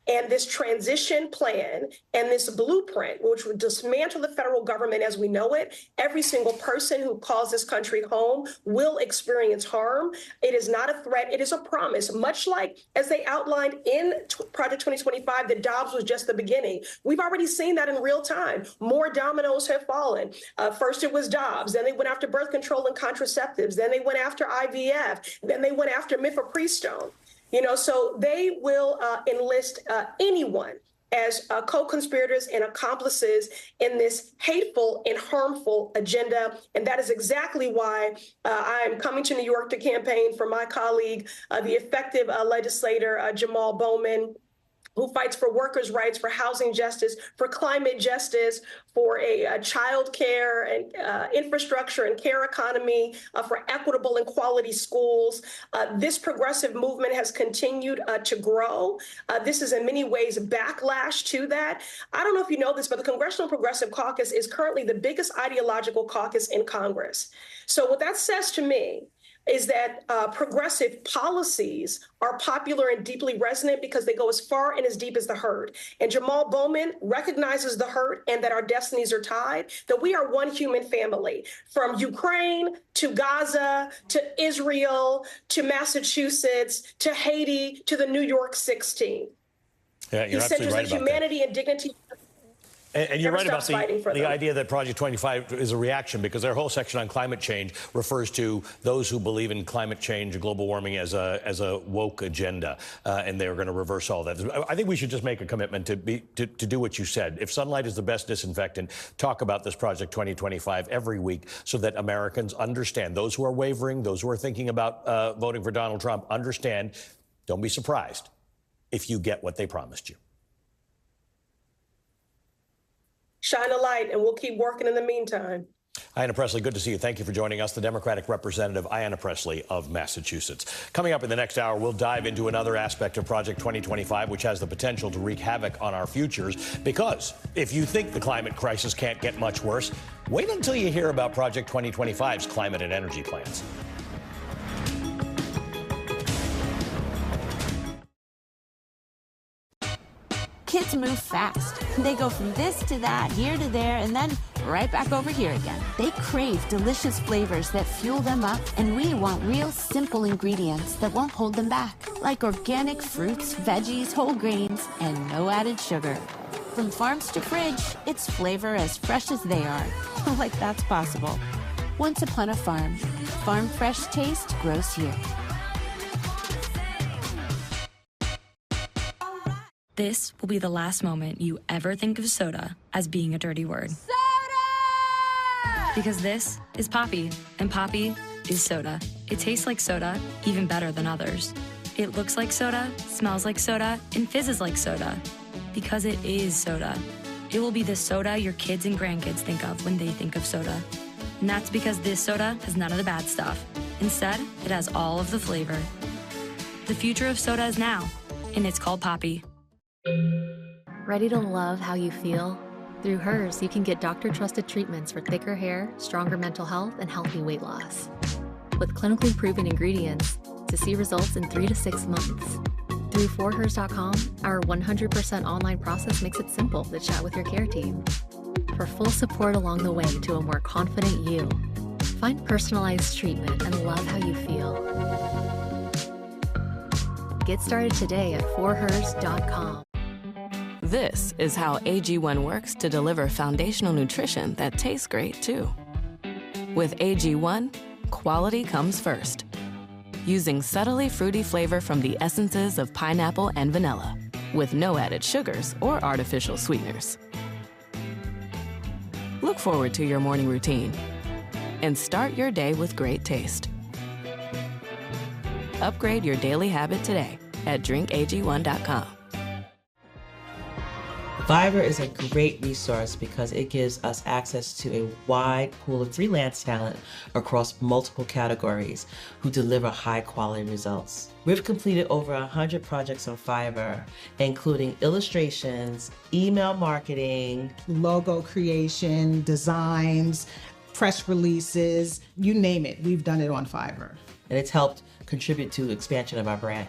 and this transition plan and this blueprint, which would dismantle the federal government as we know it. Every single person who calls this country home will experience harm. It is not a threat. It is a promise, much like as they outlined in Project 2025, that Dobbs was just the beginning. We've already seen that in real time. More dominoes have fallen. First it was Dobbs, then they went after birth control and contraceptives, then they went after IVF, then they went after mifepristone. You know, so they will enlist anyone as co-conspirators and accomplices in this hateful and harmful agenda. And that is exactly why I'm coming to New York to campaign for my colleague, the effective legislator, Jamal Bowman, who fights for workers' rights, for housing justice, for climate justice, for a child care and infrastructure and care economy, for equitable and quality schools. This progressive movement has continued to grow. This is in many ways backlash to that. I don't know if you know this, but the Congressional Progressive Caucus is currently the biggest ideological caucus in Congress. So what that says to me is that progressive policies are popular and deeply resonant because they go as far and as deep as the herd. And Jamal Bowman recognizes the herd and that our destinies are tied, that we are one human family, from Ukraine to Gaza to Israel to Massachusetts to Haiti to the New York 16. Yeah, you're he said absolutely right there's a about humanity and dignity. And you're Never right about stops fighting for the them. idea that Project 25 is a reaction, because their whole section on climate change refers to those who believe in climate change, global warming as a woke agenda, and they're going to reverse all that. I think we should just make a commitment to do what you said. If sunlight is the best disinfectant, talk about this Project 2025 every week so that Americans understand. Those who are wavering, those who are thinking about voting for Donald Trump, understand. Don't be surprised if you get what they promised you. Shine a light, and we'll keep working in the meantime. Ayanna Pressley, good to see you. Thank you for joining us, the Democratic representative, Ayanna Pressley of Massachusetts. Coming up in the next hour, we'll dive into another aspect of Project 2025, which has the potential to wreak havoc on our futures. Because if you think the climate crisis can't get much worse, wait until you hear about Project 2025's climate and energy plans. Kids move fast. They go from this to that, here to there, and then right back over here again. They crave delicious flavors that fuel them up, and we want real simple ingredients that won't hold them back, like organic fruits, veggies, whole grains, and no added sugar. From farms to fridge, it's flavor as fresh as they are. Like that's possible. Once upon a farm, farm fresh taste grows here. This will be the last moment you ever think of soda as being a dirty word. Soda! Because this is Poppy, and Poppy is soda. It tastes like soda, even better than others. It looks like soda, smells like soda, and fizzes like soda. Because it is soda. It will be the soda your kids and grandkids think of when they think of soda. And that's because this soda has none of the bad stuff. Instead, it has all of the flavor. The future of soda is now, and it's called Poppy. Ready to love how you feel? Through Hers, you can get doctor-trusted treatments for thicker hair, stronger mental health, and healthy weight loss. With clinically proven ingredients to see results in 3 to 6 months. Through forhers.com, our 100% online process makes it simple to chat with your care team. For full support along the way to a more confident you, find personalized treatment and love how you feel. Get started today at forhers.com. This is how AG1 works to deliver foundational nutrition that tastes great, too. With AG1, quality comes first. Using subtly fruity flavor from the essences of pineapple and vanilla, with no added sugars or artificial sweeteners. Look forward to your morning routine and start your day with great taste. Upgrade your daily habit today at drinkag1.com. Fiverr is a great resource because it gives us access to a wide pool of freelance talent across multiple categories who deliver high-quality results. We've completed over 100 projects on Fiverr, including illustrations, email marketing, logo creation, designs, press releases, you name it, we've done it on Fiverr. And it's helped contribute to the expansion of our brand.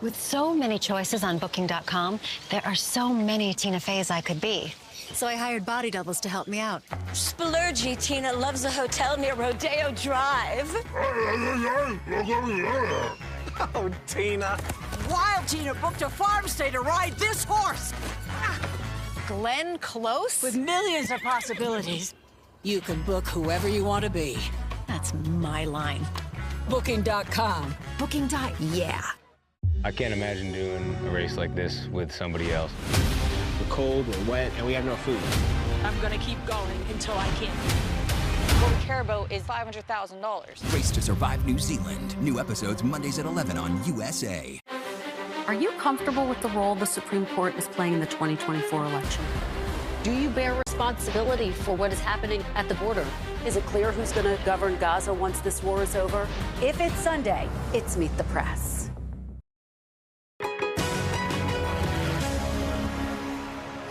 With so many choices on Booking.com, there are so many Tina Feys I could be. So I hired body doubles to help me out. Splurgy Tina loves a hotel near Rodeo Drive. Oh, Tina. Wild Tina booked a farm stay to ride this horse. Glenn Close? With millions of possibilities. You can book whoever you want to be. That's my line. Booking.com. Yeah. I can't imagine doing a race like this with somebody else. We're cold, we're wet, and we have no food. I'm gonna keep going until I can. Golden Caribou is $500,000. Race to Survive New Zealand. New episodes Mondays at 11 on USA. Are you comfortable with the role the Supreme Court is playing in the 2024 election? Do you bear responsibility for what is happening at the border? Is it clear who's going to govern Gaza once this war is over? If it's Sunday, it's Meet the Press.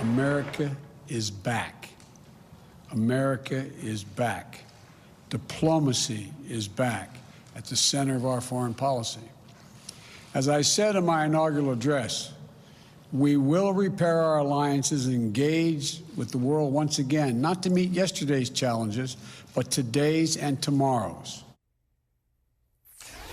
America is back. America is back. Diplomacy is back at the center of our foreign policy. As I said in my inaugural address, we will repair our alliances and engage with the world once again, not to meet yesterday's challenges, but today's and tomorrow's.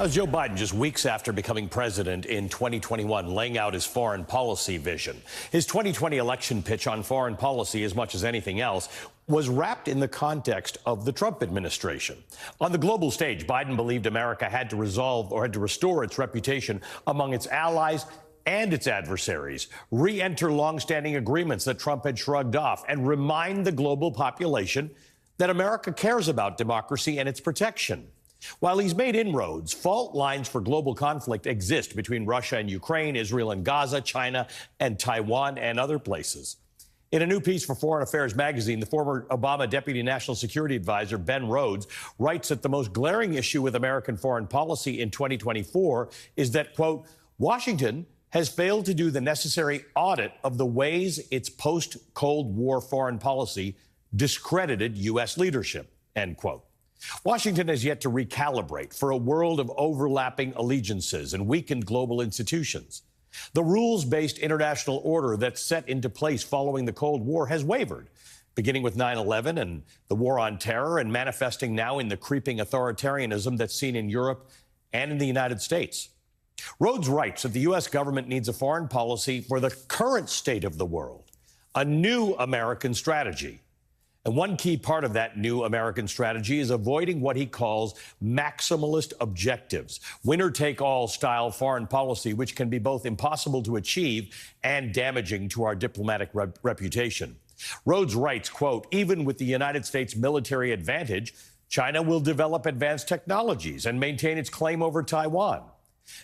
Joe Biden, just weeks after becoming president in 2021, laying out his foreign policy vision. His 2020 election pitch on foreign policy, as much as anything else, was wrapped in the context of the Trump administration. On the global stage, Biden believed America had to restore its reputation among its allies and its adversaries, re-enter longstanding agreements that Trump had shrugged off, and remind the global population that America cares about democracy and its protection. While he's made inroads, fault lines for global conflict exist between Russia and Ukraine, Israel and Gaza, China and Taiwan, and other places. In a new piece for Foreign Affairs magazine, the former Obama Deputy National Security Advisor, Ben Rhodes, writes that the most glaring issue with American foreign policy in 2024 is that, quote, Washington has failed to do the necessary audit of the ways its post-Cold War foreign policy discredited U.S. leadership, end quote. Washington has yet to recalibrate for a world of overlapping allegiances and weakened global institutions. The rules-based international order that's set into place following the Cold War has wavered, beginning with 9/11 and the war on terror, and manifesting now in the creeping authoritarianism that's seen in Europe and in the United States. Rhodes writes that the U.S. government needs a foreign policy for the current state of the world, a new American strategy. And one key part of that new American strategy is avoiding what he calls maximalist objectives, winner-take-all style foreign policy, which can be both impossible to achieve and damaging to our diplomatic reputation. Rhodes writes, quote, even with the United States military advantage, China will develop advanced technologies and maintain its claim over Taiwan.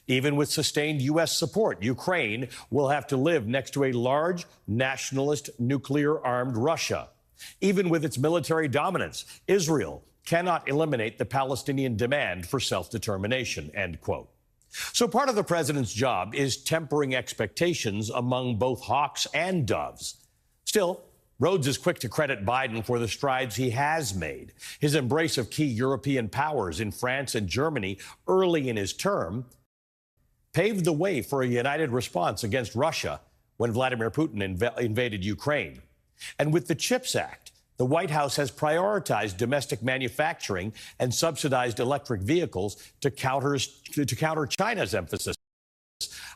Even with sustained U.S. support, Ukraine will have to live next to a large nationalist nuclear-armed Russia. Even with its military dominance, Israel cannot eliminate the Palestinian demand for self-determination, end quote. So part of the president's job is tempering expectations among both hawks and doves. Still, Rhodes is quick to credit Biden for the strides he has made. His embrace of key European powers in France and Germany early in his term paved the way for a united response against Russia when Vladimir Putin invaded Ukraine. And with the CHIPS Act, the White House has prioritized domestic manufacturing and subsidized electric vehicles to counter China's emphasis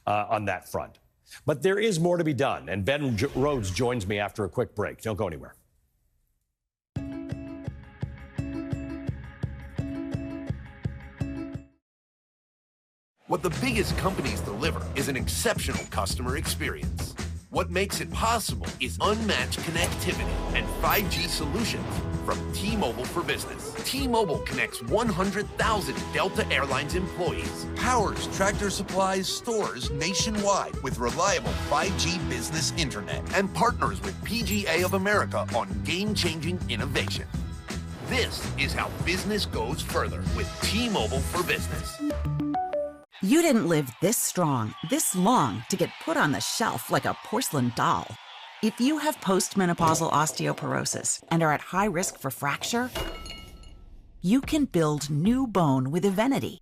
on that front. But there is more to be done, and Ben Rhodes joins me after a quick break. Don't go anywhere. What the biggest companies deliver is an exceptional customer experience. What makes it possible is unmatched connectivity and 5G solutions from T-Mobile for Business. T-Mobile connects 100,000 Delta Airlines employees, powers Tractor Supply's stores nationwide with reliable 5G business internet, and partners with PGA of America on game-changing innovation. This is how business goes further with T-Mobile for Business. You didn't live this strong, this long to get put on the shelf like a porcelain doll. If you have postmenopausal osteoporosis and are at high risk for fracture, you can build new bone with Evenity.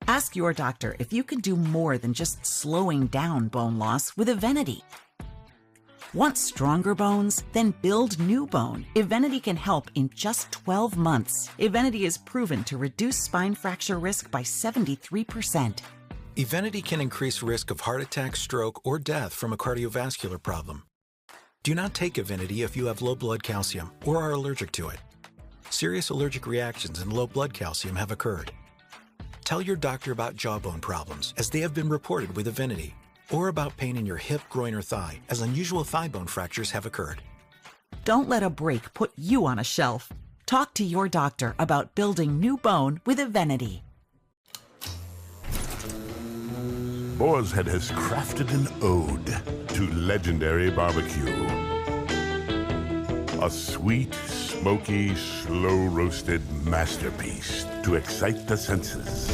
Ask your doctor if you can do more than just slowing down bone loss with Evenity. Want stronger bones? Then build new bone. Evenity can help in just 12 months. Evenity is proven to reduce spine fracture risk by 73%. Evenity can increase risk of heart attack, stroke, or death from a cardiovascular problem. Do not take Evenity if you have low blood calcium or are allergic to it. Serious allergic reactions and low blood calcium have occurred. Tell your doctor about jawbone problems, as they have been reported with Evenity, or about pain in your hip, groin, or thigh, as unusual thigh bone fractures have occurred. Don't let a break put you on a shelf. Talk to your doctor about building new bone with Evenity. Boar's Head has crafted an ode to legendary barbecue. A sweet, smoky, slow-roasted masterpiece to excite the senses.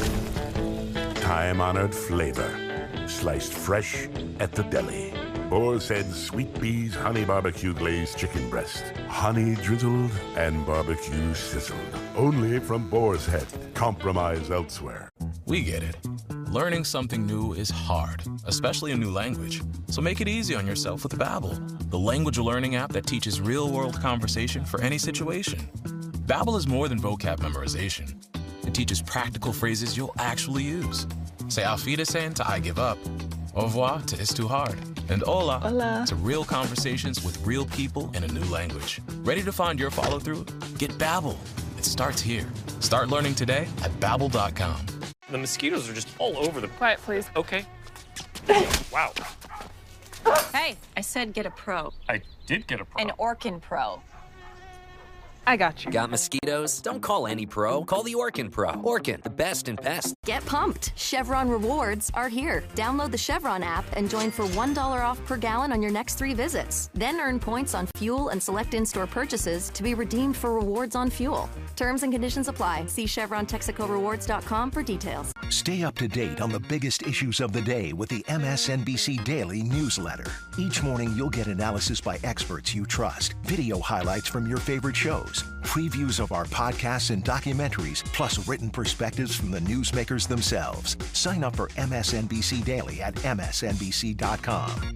Time-honored flavor, sliced fresh at the deli. Boar's Head Sweet Bees Honey Barbecue Glazed Chicken Breast. Honey drizzled and barbecue sizzled. Only from Boar's Head. Compromise elsewhere. We get it. Learning something new is hard, especially a new language. So make it easy on yourself with Babbel, the language learning app that teaches real-world conversation for any situation. Babbel is more than vocab memorization. and teaches practical phrases you'll actually use. Say auf Wiedersehen to I give up, au revoir to it's too hard, and hola to real conversations with real people in a new language. Ready to find your follow-through? Get Babbel. It starts here. Start learning today at Babbel.com. The mosquitoes are just all over the... Quiet, please. Okay. Wow. Hey, I said get a pro. I did get a pro. An Orkin Pro. I got you. Got mosquitoes? Don't call any pro. Call the Orkin Pro. Orkin, the best in pest. Get pumped. Chevron rewards are here. Download the Chevron app and join for $1 off per gallon on your next 3 visits. Then earn points on fuel and select in-store purchases to be redeemed for rewards on fuel. Terms and conditions apply. See ChevronTexacoRewards.com for details. Stay up to date on the biggest issues of the day with the MSNBC Daily newsletter. Each morning, you'll get analysis by experts you trust, video highlights from your favorite shows, previews of our podcasts and documentaries, plus written perspectives from the newsmakers themselves. Sign up for MSNBC Daily at msnbc.com.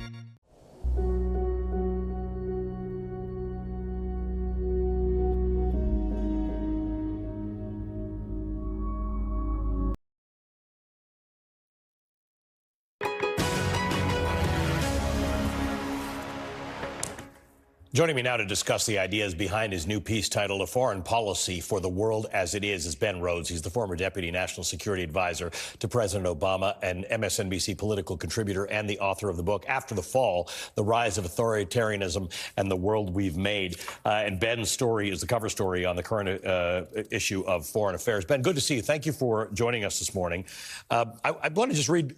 Joining me now to discuss the ideas behind his new piece titled A Foreign Policy for the World as It Is Ben Rhodes. He's the former Deputy National Security Advisor to President Obama, an MSNBC political contributor and the author of the book After the Fall, The Rise of Authoritarianism and the World We've Made. And Ben's story is the cover story on the current issue of Foreign Affairs. Ben, good to see you. Thank you for joining us this morning. I want to just read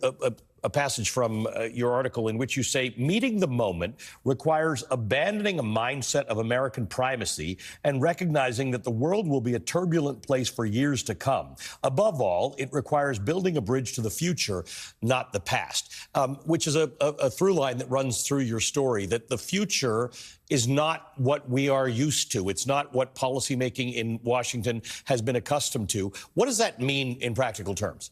a passage from your article in which you say, meeting the moment requires abandoning a mindset of American primacy and recognizing that the world will be a turbulent place for years to come. Above all, it requires building a bridge to the future, not the past, which is a through line that runs through your story, that the future is not what we are used to. It's not what policymaking in Washington has been accustomed to. What does that mean in practical terms?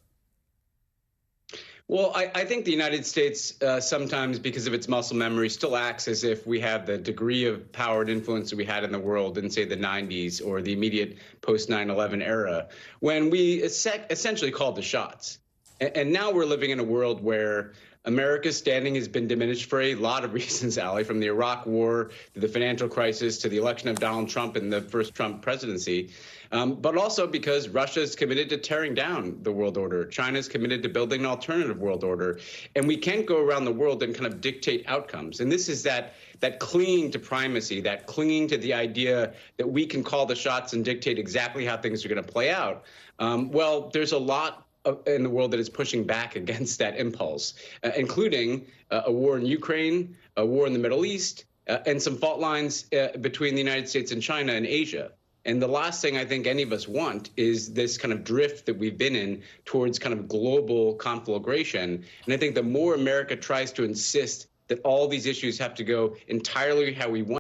Well, I think the United States sometimes, because of its muscle memory, still acts as if we have the degree of power and influence that we had in the world in, say, the 90s or the immediate post-9/11 era, when we essentially called the shots. And now we're living in a world where America's standing has been diminished for a lot of reasons, Ali, from the Iraq War to the financial crisis to the election of Donald Trump and the first Trump presidency, but also because Russia is committed to tearing down the world order. China is committed to building an alternative world order. And we can't go around the world and kind of dictate outcomes. And this is that clinging to primacy, that clinging to the idea that we can call the shots and dictate exactly how things are going to play out. Well, there's a lot in the world that is pushing back against that impulse, including a war in Ukraine, a war in the Middle East, and some fault lines between the United States and China and Asia. And the last thing I think any of us want is this kind of drift that we've been in towards kind of global conflagration. And I think the more America tries to insist that all these issues have to go entirely how we want,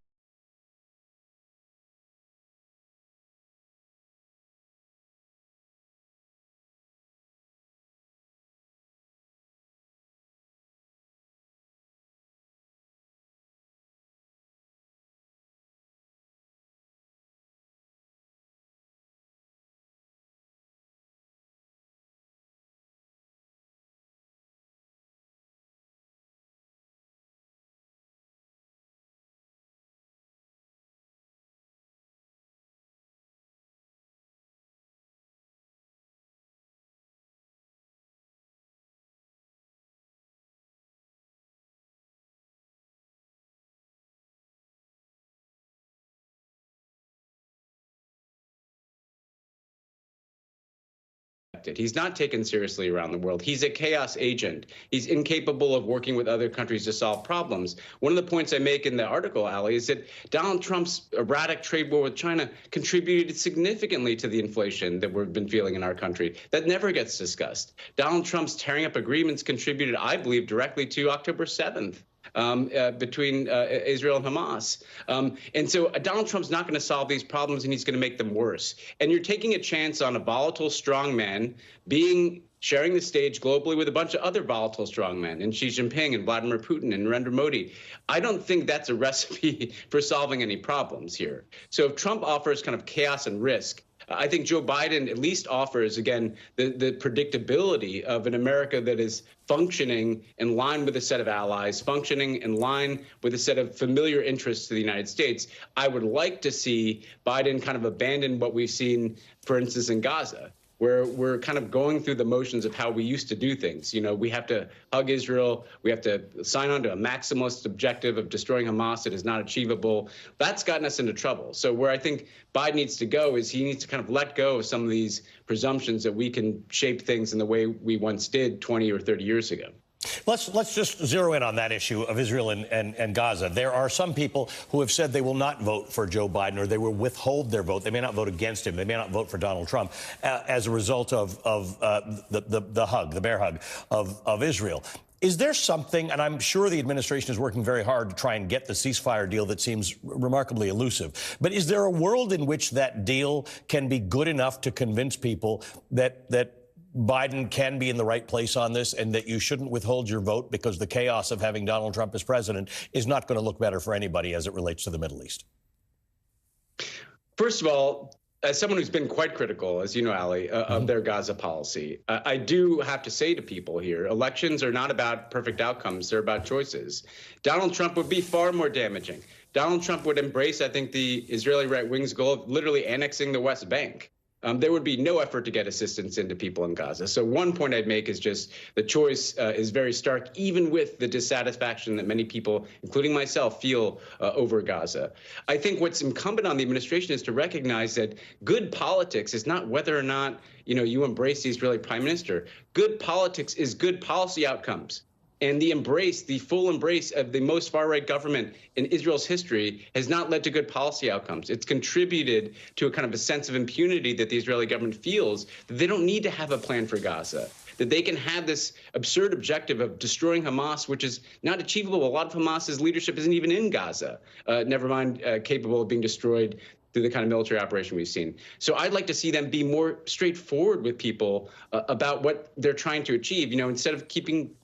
he's not taken seriously around the world. He's a chaos agent. He's incapable of working with other countries to solve problems. One of the points I make in the article, Ali, is that Donald Trump's erratic trade war with China contributed significantly to the inflation that we've been feeling in our country. That never gets discussed. Donald Trump's tearing up agreements contributed, I believe, directly to October 7th. Between Israel and Hamas. And so Donald Trump's not going to solve these problems, and he's going to make them worse. And you're taking a chance on a volatile strongman sharing the stage globally with a bunch of other volatile strongmen, and Xi Jinping and Vladimir Putin and Narendra Modi. I don't think that's a recipe for solving any problems here. So if Trump offers kind of chaos and risk, I think Joe Biden at least offers, again, the predictability of an America that is functioning in line with a set of allies, functioning in line with a set of familiar interests to the United States. I would like to see Biden kind of abandon what we've seen, for instance, in Gaza, where we're kind of going through the motions of how we used to do things. You know, we have to hug Israel. We have to sign on to a maximalist objective of destroying Hamas that is not achievable. That's gotten us into trouble. So where I think Biden needs to go is he needs to kind of let go of some of these presumptions that we can shape things in the way we once did 20 or 30 years ago. Let's just zero in on that issue of Israel and Gaza. There are some people who have said they will not vote for Joe Biden, or they will withhold their vote. They may not vote against him. They may not vote for Donald Trump as a result of the bear hug of Israel. Is there something, and I'm sure the administration is working very hard to try and get the ceasefire deal that seems remarkably elusive, but is there a world in which that deal can be good enough to convince people that Biden can be in the right place on this, and that you shouldn't withhold your vote because the chaos of having Donald Trump as president is not going to look better for anybody as it relates to the Middle East? First of all, as someone who's been quite critical, as you know, Ali, of their Gaza policy, I do have to say to people here, elections are not about perfect outcomes. They're about choices. Donald Trump would be far more damaging. Donald Trump would embrace, I think, the Israeli right wing's goal of literally annexing the West Bank. There would be no effort to get assistance into people in Gaza. So one point I'd make is just the choice is very stark, even with the dissatisfaction that many people, including myself, feel over Gaza. I think what's incumbent on the administration is to recognize that good politics is not whether or not, you embrace the Israeli prime minister. Good politics is good policy outcomes. And the full embrace of the most far-right government in Israel's history has not led to good policy outcomes. It's contributed to a kind of a sense of impunity that the Israeli government feels that they don't need to have a plan for Gaza, that they can have this absurd objective of destroying Hamas, which is not achievable. A lot of Hamas's leadership isn't even in Gaza, never mind capable of being destroyed through the kind of military operation we've seen. So I'd like to see them be more straightforward with people about what they're trying to achieve. Instead of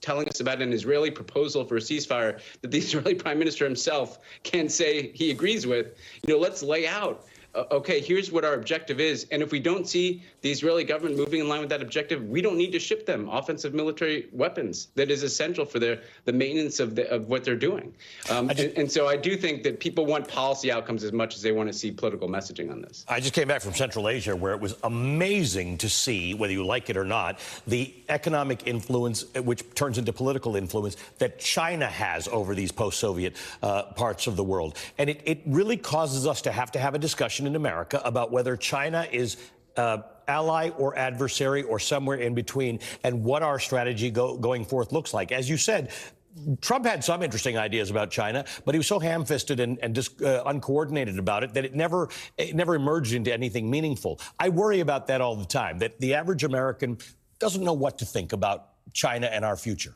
telling us about an Israeli proposal for a ceasefire that the Israeli prime minister himself can say he agrees with, let's lay out, okay, here's what our objective is. And if we don't see the Israeli government moving in line with that objective, we don't need to ship them offensive military weapons. That is essential for the maintenance of what they're doing. And so I do think that people want policy outcomes as much as they want to see political messaging on this. I just came back from Central Asia, where it was amazing to see, whether you like it or not, the economic influence, which turns into political influence, that China has over these post-Soviet parts of the world. And it really causes us to have a discussion in America about whether China is ally or adversary or somewhere in between, and what our strategy going forth looks like. As you said, Trump had some interesting ideas about China, but he was so ham-fisted and just uncoordinated about it that it never emerged into anything meaningful. I worry about that all the time, that the average American doesn't know what to think about China and our future.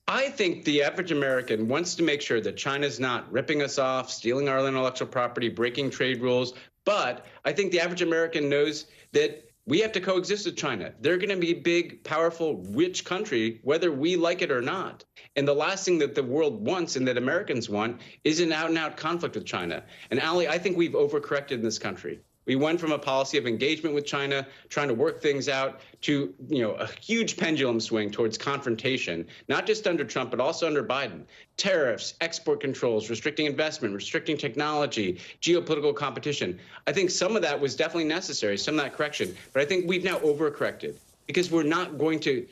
I think the average American wants to make sure that China's not ripping us off, stealing our intellectual property, breaking trade rules. But I think the average American knows that we have to coexist with China. They're going to be a big, powerful, rich country, whether we like it or not. And the last thing that the world wants and that Americans want is an out-and-out conflict with China. And Ali, I think we've overcorrected in this country. We went from a policy of engagement with China, trying to work things out, to a huge pendulum swing towards confrontation, not just under Trump, but also under Biden. Tariffs, export controls, restricting investment, restricting technology, geopolitical competition. I think some of that was definitely necessary, some of that correction. But I think we've now overcorrected because we're not going to,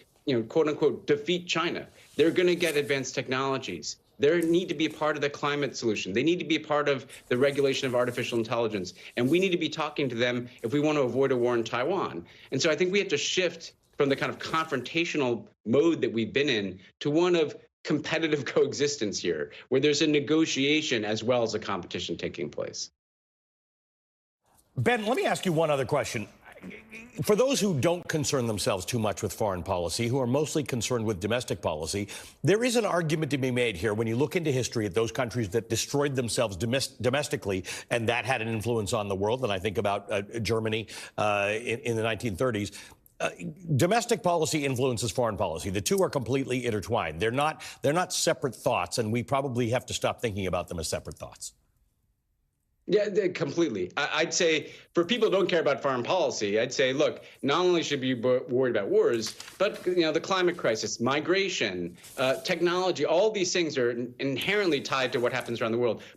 quote unquote, defeat China. They're going to get advanced technologies. They need to be a part of the climate solution. They need to be a part of the regulation of artificial intelligence. And we need to be talking to them if we want to avoid a war in Taiwan. And so I think we have to shift from the kind of confrontational mode that we've been in to one of competitive coexistence here, where there's a negotiation as well as a competition taking place. Ben, let me ask you one other question. For those who don't concern themselves too much with foreign policy, who are mostly concerned with domestic policy, there is an argument to be made here when you look into history at those countries that destroyed themselves domestically, and that had an influence on the world. And I think about Germany in the 1930s. Domestic policy influences foreign policy. The two are completely intertwined. They're not separate thoughts, and we probably have to stop thinking about them as separate thoughts. Yeah, completely. I'd say for people who don't care about foreign policy, I'd say, look, not only should we be worried about wars, but the climate crisis, migration, technology, all these things are inherently tied to what happens around the world. But